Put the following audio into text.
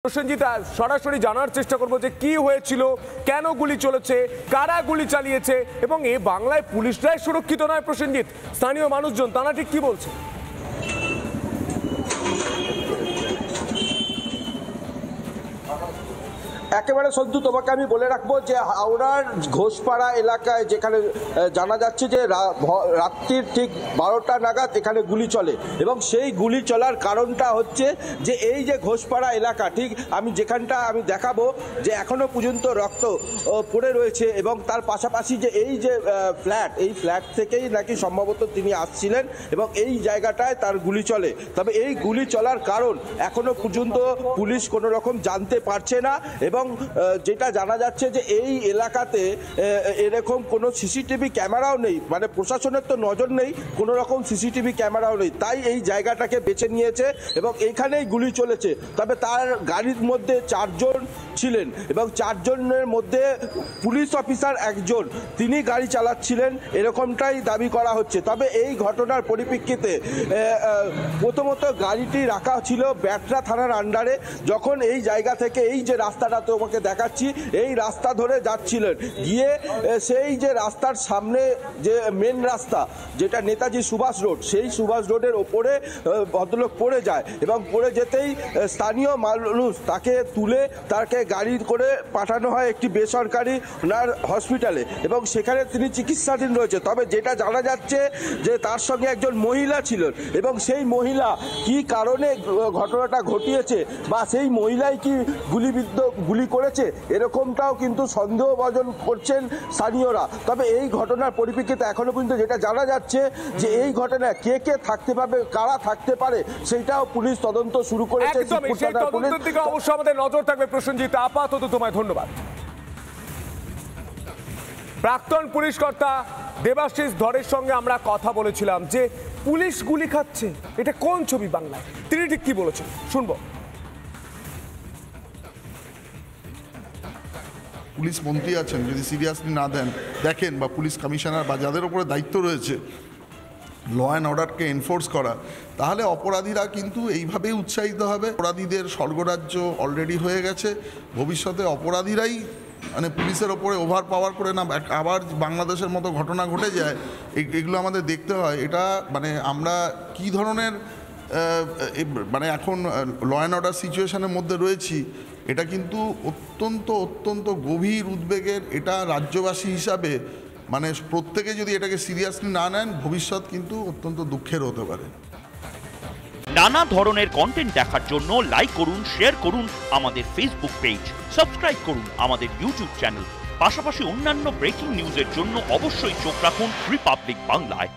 প্রসেনজিৎ, সরাসরি জানার চেষ্টা করব যে কি হয়েছিল, কেন গুলি চলেছে, কারা গুলি চালিয়েছে এবং এ বাংলায় পুলিশরাই সুরক্ষিত নয়। প্রসেনজিৎ, স্থানীয় মানুষজন তারা ঠিক কি বলছে? একেবারে সন্তু, তোমাকে আমি বলে রাখবো যে হাওড়ার ঘোষপাড়া এলাকায় যেখানে জানা যাচ্ছে যে রাত্রির ঠিক 12টা নাগাদ এখানে গুলি চলে এবং সেই গুলি চলার কারণটা হচ্ছে যে এই যে ঘোষপাড়া এলাকা, ঠিক আমি যেখানটা আমি দেখাবো যে এখনো পর্যন্ত রক্ত পড়ে রয়েছে এবং তার পাশাপাশি যে এই যে ফ্ল্যাট, এই ফ্ল্যাট থেকেই নাকি সম্ভবত তিনি আসছিলেন এবং এই জায়গাটায় তার গুলি চলে। তবে এই গুলি চলার কারণ এখনো পর্যন্ত পুলিশ কোনো রকম জানতে পারছে না এবং যেটা জানা যাচ্ছে যে এই এলাকাতে এরকম কোনো সিসিটিভি ক্যামেরাও নেই, মানে প্রশাসনের তো নজর নেই, কোনো রকম সিসিটিভি ক্যামেরাও নেই, তাই এই জায়গাটাকে বেছে নিয়েছে এবং এইখানেই গুলি চলেছে। তবে তার গাড়ির মধ্যে 4 জন ছিলেন এবং 4 জনের মধ্যে পুলিশ অফিসার একজন, তিনি গাড়ি চালাচ্ছিলেন এরকমটাই দাবি করা হচ্ছে। তবে এই ঘটনার পরিপ্রেক্ষিতে প্রথমত গাড়িটি রাখা ছিল ব্যাটরা থানার আন্ডারে। যখন এই জায়গা থেকে এই যে রাস্তাটা তোমাকে দেখাচ্ছি, এই রাস্তা ধরে যাচ্ছিলেন, গিয়ে সেই যে রাস্তার সামনে যে মেন রাস্তা যেটা নেতাজি সুভাষ রোড, সেই সুভাষ রোডের ওপরে ভদ্রলোক পড়ে যায় এবং পড়ে যেতেই স্থানীয় মানুষ তাকে তুলে তাকে গাড়ি করে পাঠানো হয় একটি বেসরকারি হসপিটালে এবং সেখানে তিনি চিকিৎসাধীন রয়েছে। তবে যেটা জানা যাচ্ছে যে তার সঙ্গে একজন মহিলা ছিলেন এবং সেই মহিলা কি কারণে ঘটনাটা ঘটিয়েছে বা সেই মহিলাই কি গুলি করেছে এরকমটাও কিন্তু সন্দেহভাজন করছেন স্থানীয়রা। তবে এই ঘটনার পরিপ্রেক্ষিতে এখনো পর্যন্ত যেটা জানা যাচ্ছে যে এই ঘটনায় কে কে থাকতে পারবে, কারা থাকতে পারে, সেটাও পুলিশ তদন্ত শুরু করেছে। তদন্তের দিকে অবশ্যই আমাদের নজর থাকবে। প্রসেনজিৎ, আপাতত তোমায় ধন্যবাদ। প্রাক্তন পুলিশ কর্তা দেবাশিস ধরের সঙ্গে আমরা কথা বলেছিলাম যে পুলিশ গুলি খাচ্ছে, এটা কোন ছবি বাংলায়, তিনি ঠিক কি বলেছেন শুনবো। পুলিশ মন্ত্রী আছেন, যদি সিরিয়াসলি না দেখেন বা পুলিশ কমিশনার বা যাদের উপরে দায়িত্ব রয়েছে ল অ্যান্ড অর্ডারকে এনফোর্স করা, তাহলে অপরাধীরা কিন্তু এইভাবেই উৎসাহিত হবে। অপরাধীদের স্বর্গরাজ্য অলরেডি হয়ে গেছে, ভবিষ্যতে অপরাধীরাই মানে পুলিশের ওপরে ওভার পাওয়ার করে না আবার বাংলাদেশের মতো ঘটনা ঘটে যায়, এগুলো আমাদের দেখতে হয়। এটা মানে আমরা কি ধরনের মানে এখন ল অ্যান্ড অর্ডার সিচুয়েশনের মধ্যে রয়েছি, এটা কিন্তু অত্যন্ত গভীর উদ্বেগের। এটা রাজ্যবাসী হিসাবে মানে প্রত্যেকে যদি এটাকে সিরিয়াসলি না নেন, ভবিষ্যৎ কিন্তু অত্যন্ত দুঃখের হতে পারে। নানা ধরনের কন্টেন্ট দেখার জন্য লাইক করুন, শেয়ার করুন আমাদের ফেসবুক পেজ, সাবস্ক্রাইব করুন আমাদের ইউটিউব চ্যানেল। পাশাপাশি অন্যান্য ব্রেকিং নিউজের জন্য অবশ্যই চোখ রাখুন রিপাবলিক বাংলায়।